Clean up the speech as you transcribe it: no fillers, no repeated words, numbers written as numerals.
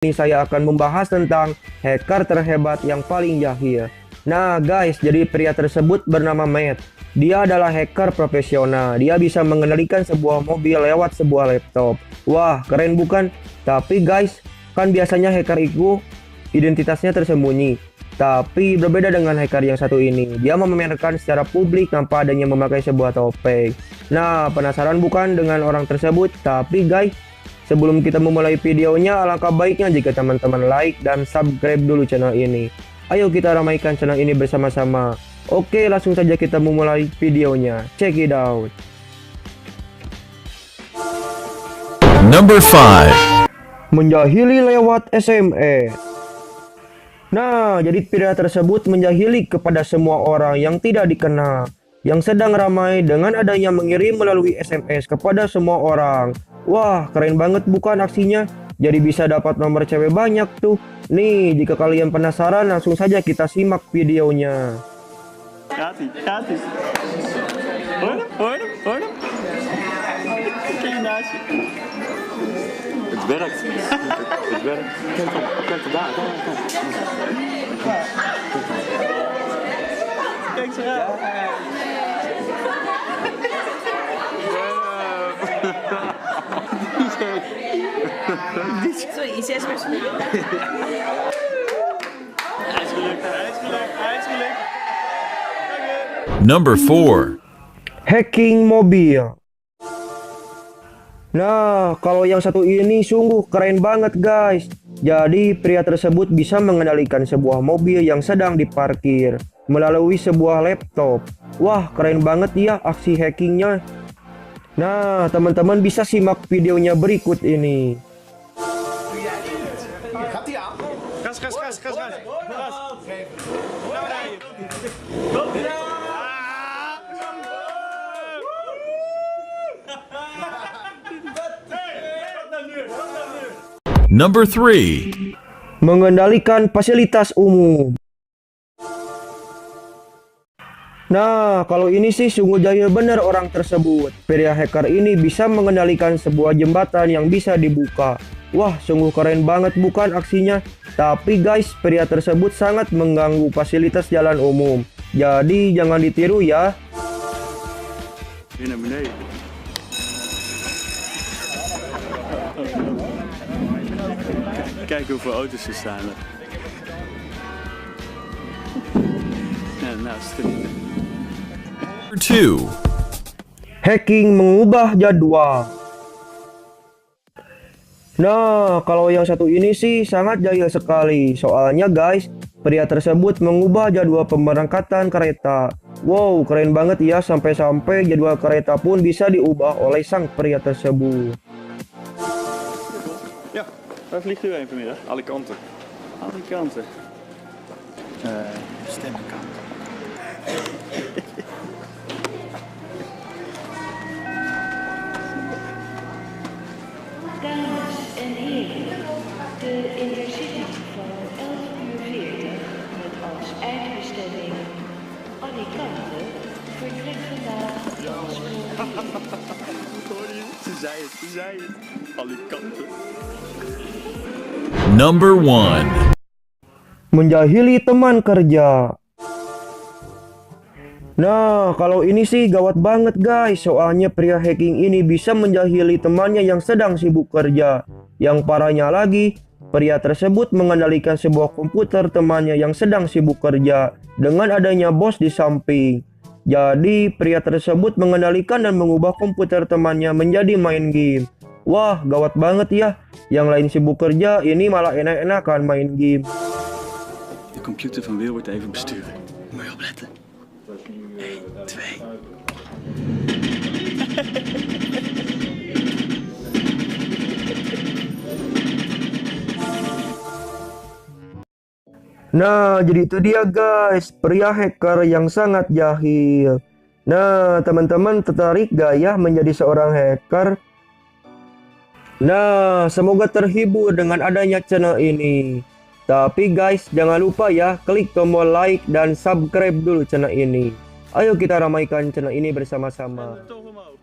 Ini saya akan membahas tentang hacker terhebat yang paling jahil. Nah guys, jadi pria tersebut bernama Matt. Dia adalah hacker profesional. Dia bisa mengendalikan sebuah mobil lewat sebuah laptop. Wah, keren bukan? Tapi guys, kan biasanya hacker itu identitasnya tersembunyi. Tapi berbeda dengan hacker yang satu ini. Dia memamerkan secara publik tanpa adanya memakai sebuah topeng. Nah, penasaran bukan dengan orang tersebut? Tapi guys, sebelum kita memulai videonya, alangkah baiknya jika teman-teman like dan subscribe dulu channel ini. Ayo kita ramaikan channel ini bersama-sama. Oke, langsung saja kita memulai videonya. Check it out. Number 5. Menjahili lewat SMS. Nah, jadi pria tersebut menjahili kepada semua orang yang tidak dikenal, yang sedang ramai dengan adanya mengirim melalui SMS kepada semua orang. Wah, keren banget bukan aksinya? Jadi bisa dapat nomor cewek banyak tuh. Nih, jika kalian penasaran, langsung saja kita simak videonya. Gratis. Hoor hem. Kijk naast je. Het werkt. Het werkt. Kijk daar. Kijk ze aan. Sorry, iets is maar Hij is gelukt. Number 4. Hacking mobil. Nah, kalau yang satu ini sungguh keren banget guys. Jadi pria tersebut bisa mengendalikan sebuah mobil yang sedang diparkir melalui sebuah laptop. Wah, keren banget ya aksi hackingnya. Nah, teman-teman bisa simak videonya berikut ini. Gas. Number 3. Mengendalikan fasilitas umum. Nah, kalau ini sih sungguh jahil benar orang tersebut. Pria hacker ini bisa mengendalikan sebuah jembatan yang bisa dibuka. Wah, sungguh keren banget bukan aksinya? Tapi guys, pria tersebut sangat mengganggu fasilitas jalan umum. Jadi jangan ditiru ya. Weer naar beneden. Kijk hoeveel auto's er staan. Ja, nou is het niet. Number 2. Hacking mengubah jadwal. Nah, kalau yang satu ini sih sangat jahil sekali. Soalnya guys, pria tersebut mengubah jadwal pemberangkatan kereta. Wow, keren banget ya, sampai-sampai jadwal kereta pun bisa diubah oleh sang pria tersebut. Ja, waar vliegt u heen vanmiddag? Alicante. Alicante. Stemmenkamer. Dames en heren, de Intercity van 11:40 met als eindbestemming Alicante vertrekt vandaag als Hoorde je? Ze zei het. Alicante. Number 1. Menjahili teman kerja. Nah, kalau ini sih gawat banget guys. Soalnya pria hacking ini bisa menjahili temannya yang sedang sibuk kerja. Yang parahnya lagi, pria tersebut mengendalikan sebuah komputer temannya yang sedang sibuk kerja dengan adanya bos di samping. Jadi, pria tersebut mengendalikan dan mengubah komputer temannya menjadi main game. Wah, gawat banget ya. Yang lain sibuk kerja, ini malah enak-enakan main game. De computer van Wil wordt even besturen. Moet je opletten. 1, 2. Nah, jadi itu dia guys, pria hacker yang sangat jahil. Nah, teman-teman tertarik gak ya menjadi seorang hacker? Nah, semoga terhibur dengan adanya channel ini. Tapi guys, jangan lupa ya, klik tombol like dan subscribe dulu channel ini. Ayo kita ramaikan channel ini bersama-sama. Toch omhoog.